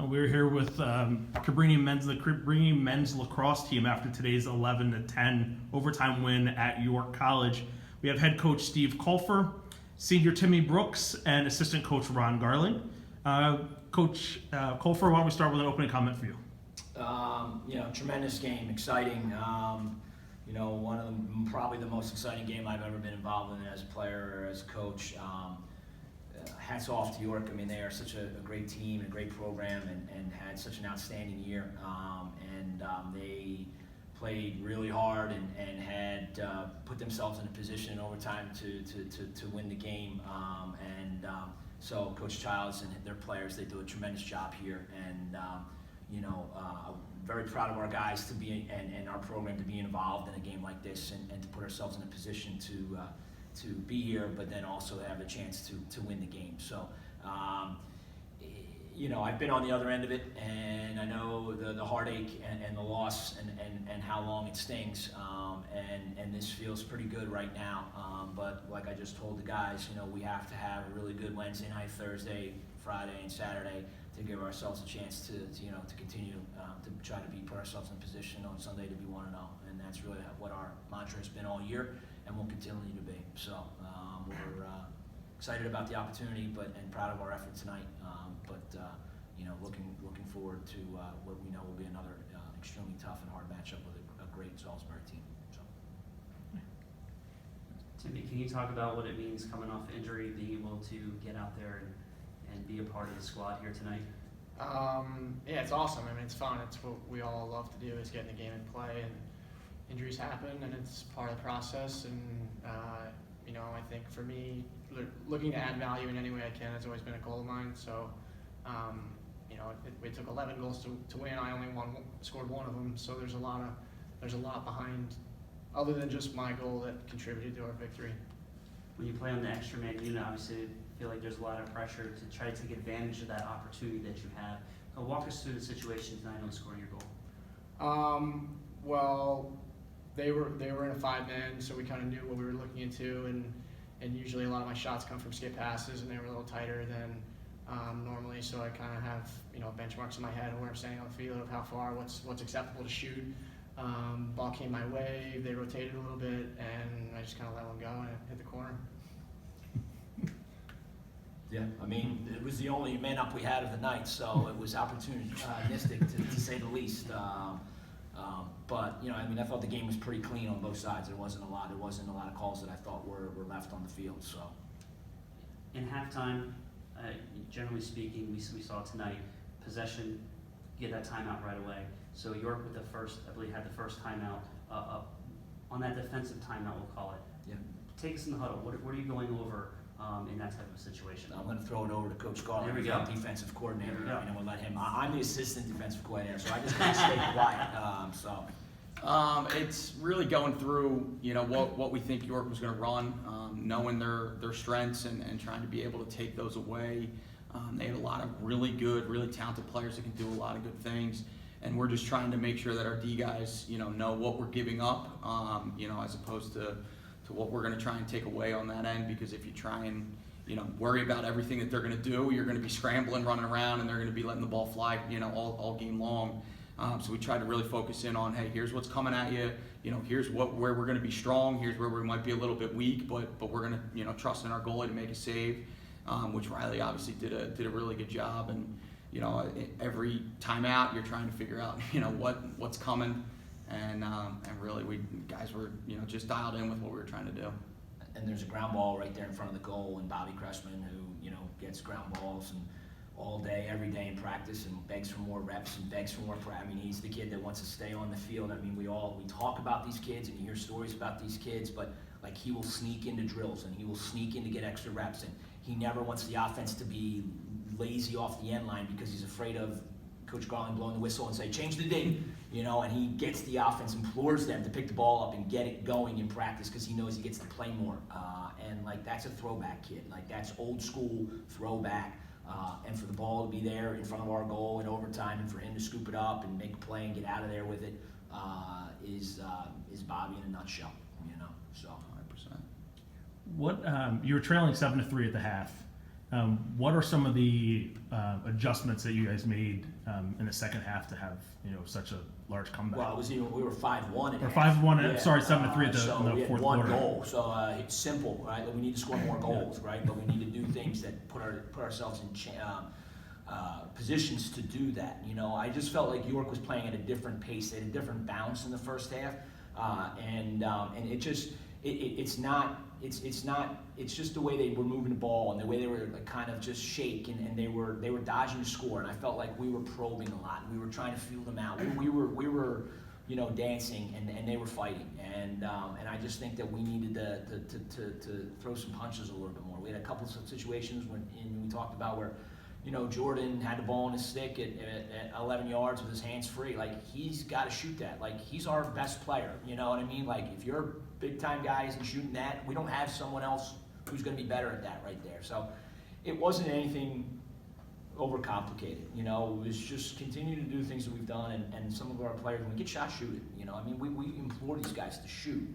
We're here with Cabrini the Cabrini men's lacrosse team after today's 11-10 overtime win at York College. We have head coach Steve Colfer, senior Timmy Brooks, and assistant coach Ron Garling. Coach Colfer, why don't we start with an opening comment for you? Tremendous game, exciting. One of them, probably the most exciting game I've ever been involved in as a player or as a coach. Hats off to York. I mean, they are such a great team and a great program, and had such an outstanding year. They played really hard and had put themselves in a position in overtime to win the game. So Coach Childs and their players, they do a tremendous job here. Very proud of our guys to be and our program to be involved in a game like this and to put ourselves in a position to be here, but then also have a chance to win the game. So, I've been on the other end of it, and I know the heartache and the loss and how long it stings. And this feels pretty good right now. But like I just told the guys, we have to have a really good Wednesday night, Thursday, Friday, and Saturday to give ourselves a chance to continue to try to put ourselves in a position on Sunday to be 1-0. And that's really what our mantra has been all year, and will continue to be. So we're excited about the opportunity, and proud of our effort tonight. Looking forward to what we know will be another extremely tough and hard matchup with a great Salisbury team. So. Timmy, can you talk about what it means coming off injury, being able to get out there and be a part of the squad here tonight? Yeah, it's awesome. I mean, it's fun. It's what we all love to do, is get in the game and play. And injuries happen, and it's part of the process. And I think for me, looking to add value in any way I can has always been a goal of mine. So, we took 11 goals to win. I only scored one of them. So there's a lot behind, other than just my goal, that contributed to our victory. When you play on the extra man unit, obviously, I feel like there's a lot of pressure to try to take advantage of that opportunity that you have. Walk us through the situation tonight on scoring your goal. Well, they were in a 5-man, so we kind of knew what we were looking into, and usually a lot of my shots come from skip passes, and they were a little tighter than normally. So I kind of have benchmarks in my head of where I'm standing on the field, of how far, what's acceptable to shoot. Ball came my way, they rotated a little bit, and I just kind of let one go and it hit the corner. Yeah, I mean, it was the only man up we had of the night, so it was opportunistic to say the least. I thought the game was pretty clean on both sides. There wasn't a lot of calls that I thought were left on the field. So, in halftime, generally speaking, we saw tonight possession, get that timeout right away. So York with the first, I believe, had the first timeout on that defensive timeout, we'll call it. Yeah. Take us in the huddle. What are you going over in that type of situation? I'm going to throw it over to Coach Garling, there we go. Defensive coordinator. There we go. We'll let him. I'm the assistant defensive coordinator, so I just kind of stay quiet. It's really going through, what we think York was going to run, knowing their strengths and trying to be able to take those away. They had a lot of really good, really talented players that can do a lot of good things, and we're just trying to make sure that our D guys, know what we're giving up, as opposed to what we're going to try and take away on that end. Because if you try and worry about everything that they're going to do, you're going to be scrambling, running around, and they're going to be letting the ball fly, all game long. So we try to really focus in on, hey, here's what's coming at you. Here's where we're going to be strong. Here's where we might be a little bit weak, but we're going to trust in our goalie to make a save, which Riley obviously did a really good job. And every timeout you're trying to figure out what's coming, and really we guys were just dialed in with what we were trying to do. And there's a ground ball right there in front of the goal, and Bobby Cressman, who gets ground balls and all day, every day in practice, and begs for more reps and begs for more practice. I mean, he's the kid that wants to stay on the field. I mean, we talk about these kids and you hear stories about these kids, but like, he will sneak into drills and he will sneak in to get extra reps, and he never wants the offense to be lazy off the end line because he's afraid of Coach Garling blowing the whistle and say, change the date, and he gets the offense, implores them to pick the ball up and get it going in practice because he knows he gets to play more. That's a throwback kid. That's old school throwback. And for the ball to be there in front of our goal in overtime, and for him to scoop it up and make a play and get out of there with it, is Bobby in a nutshell. So 100%. What you were trailing 7-3 at the half. What are some of the adjustments that you guys made in the second half to have such a large comeback? Well, we were 5-1. Or 5-1. Sorry, 7-3 So in we the had fourth one quarter. goal. So it's simple, right? Like, we need to score more goals, right? But we need to do things that put ourselves in positions to do that. I just felt like York was playing at a different pace. They had a different bounce in the first half, and it just it's not. It's just the way they were moving the ball and the way they were like kind of just shake and they were dodging the score, and I felt like we were probing a lot. We were trying to feel them out. We were dancing and they were fighting, and I just think that we needed to throw some punches a little bit more. We had a couple of situations when we talked about where Jordan had the ball in his stick at 11 yards with his hands free. Like, he's got to shoot that. Like, he's our best player. You know what I mean? Like, if you're big-time guy isn't shooting that, we don't have someone else who's going to be better at that right there. So it wasn't anything overcomplicated. It was just continue to do things that we've done, and some of our players, when we get shot, shoot it. I mean, we implore these guys to shoot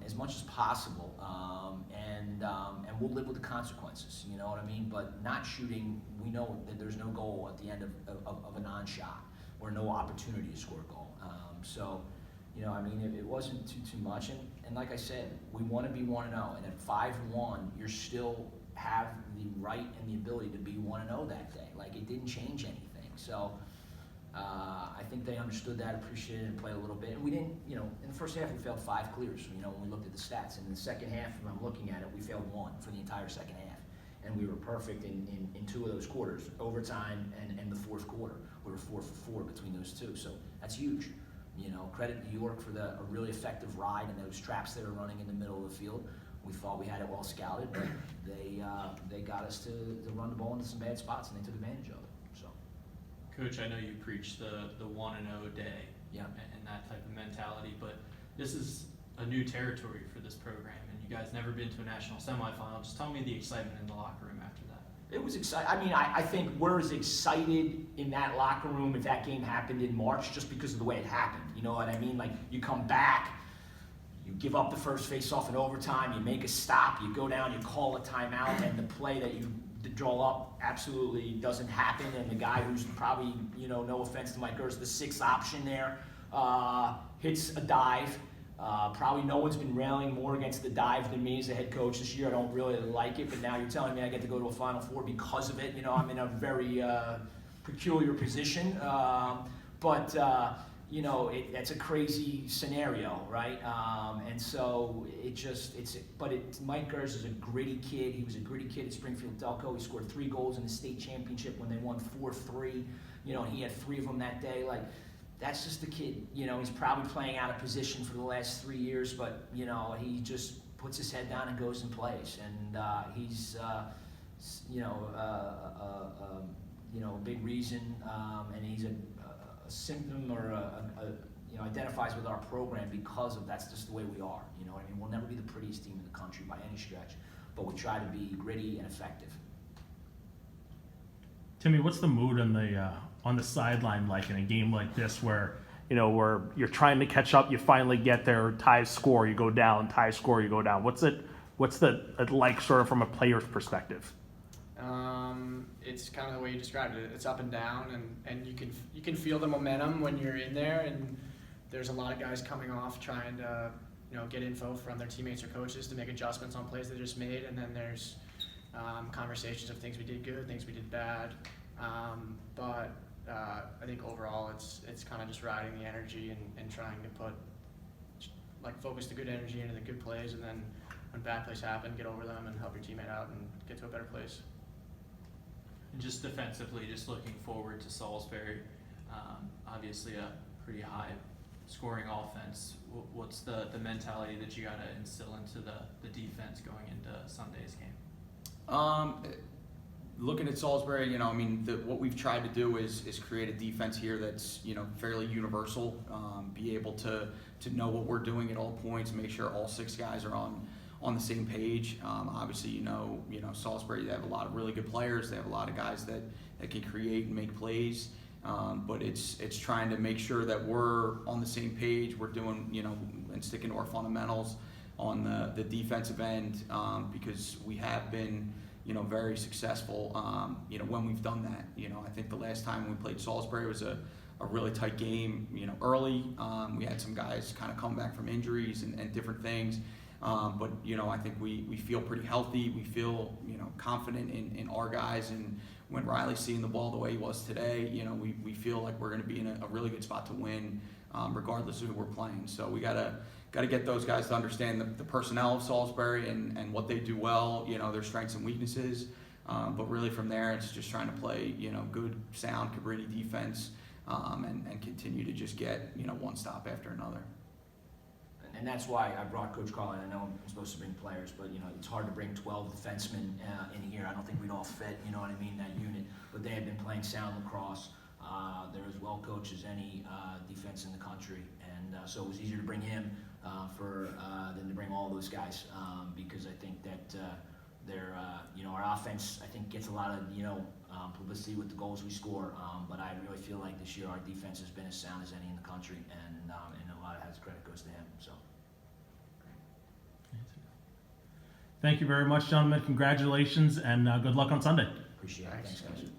as much as possible, and we'll live with the consequences. You know what I mean? But not shooting, we know that there's no goal at the end of a non-shot or no opportunity to score a goal. I mean, it wasn't too much, and like I said, we want to be 1-0, and at 5-1, you still have the right and the ability to be 1-0 that day. Like, it didn't change anything. So I think they understood that, appreciated it, and played a little bit. And we didn't, in the first half we failed 5 clears, when we looked at the stats. And in the second half, when I'm looking at it, we failed 1 for the entire second half. And we were perfect in 2 of those quarters, overtime and the fourth quarter. We were 4 for 4 between those 2, so that's huge. Credit to York for a really effective ride and those traps they were running in the middle of the field. We thought we had it well scouted, but they got us to run the ball into some bad spots, and they took advantage of it. So, Coach, I know you preach the 1-0 day, yeah, and that type of mentality, but this is a new territory for this program, and you guys never been to a national semifinal. Just tell me the excitement in the locker room after that. it was exciting. I mean, I think we're as excited in that locker room if that game happened in March, just because of the way it happened. You know what I mean? Like, you come back, you give up the first face-off in overtime, you make a stop, you go down, you call a timeout, and the play that you draw up absolutely doesn't happen, and the guy who's probably, no offense to Mike Gertz, the 6th option there, hits a dive. Probably no one's been railing more against the dive than me as a head coach this year. I don't really like it, but now you're telling me I get to go to a Final Four because of it. I'm in a very peculiar position. That's a crazy scenario, right? And so Mike Gertz is a gritty kid. He was a gritty kid at Springfield Delco. He scored 3 goals in the state championship when they won 4-3. He had 3 of them that day. Like, that's just the kid. He's probably playing out of position for the last 3 years, but he just puts his head down and goes and plays. And he's a big reason, and he's a symptom or identifies with our program because of that's just the way we are. We'll never be the prettiest team in the country by any stretch, but we try to be gritty and effective. Timmy, what's the mood on the sideline like in a game like this where you're trying to catch up, you finally get there, ties score, you go down, ties score, you go down. What's it like sort of from a player's perspective? It's kind of the way you described it. It's up and down, and you can feel the momentum when you're in there, and there's a lot of guys coming off trying to get info from their teammates or coaches to make adjustments on plays they just made, and then there's conversations of things we did good, things we did bad, but I think overall it's kind of just riding the energy and trying to focus the good energy into the good plays, and then when bad plays happen, get over them and help your teammate out and get to a better place. And just defensively, just looking forward to Salisbury, obviously a pretty high scoring offense. What's the mentality that you got to instill into the defense going into Sunday's game? Looking at Salisbury, what we've tried to do is create a defense here that's, fairly universal, be able to know what we're doing at all points, make sure all 6 guys are on the same page. Obviously, Salisbury, they have a lot of really good players. They have a lot of guys that can create and make plays. But it's trying to make sure that we're on the same page. We're doing, and sticking to our fundamentals on the defensive end, because we have been, very successful, when we've done that. I think the last time we played Salisbury was a really tight game, early. We had some guys kind of come back from injuries and different things. But I think we feel pretty healthy. We feel, confident in our guys. And when Riley's seeing the ball the way he was today, we feel like we're going to be in a really good spot to win, regardless of who we're playing. So we gotta get those guys to understand the personnel of Salisbury and what they do well, their strengths and weaknesses. But really from there, it's just trying to play, good, sound Cabrini defense, and continue to just get, one stop after another. And that's why I brought Coach Garling. I know I'm supposed to bring players, but it's hard to bring 12 defensemen in here. I don't think we'd all fit, that unit. But they have been playing sound lacrosse. They're as well coached as any defense in the country, and so it was easier to bring him than to bring all those guys, because I think that they're our offense, I think, gets a lot of publicity with the goals we score, but I really feel like this year our defense has been as sound as any in the country, and a lot of credit goes to him. So. Thank you very much, gentlemen. Congratulations, and good luck on Sunday. Appreciate it. Thanks, guys.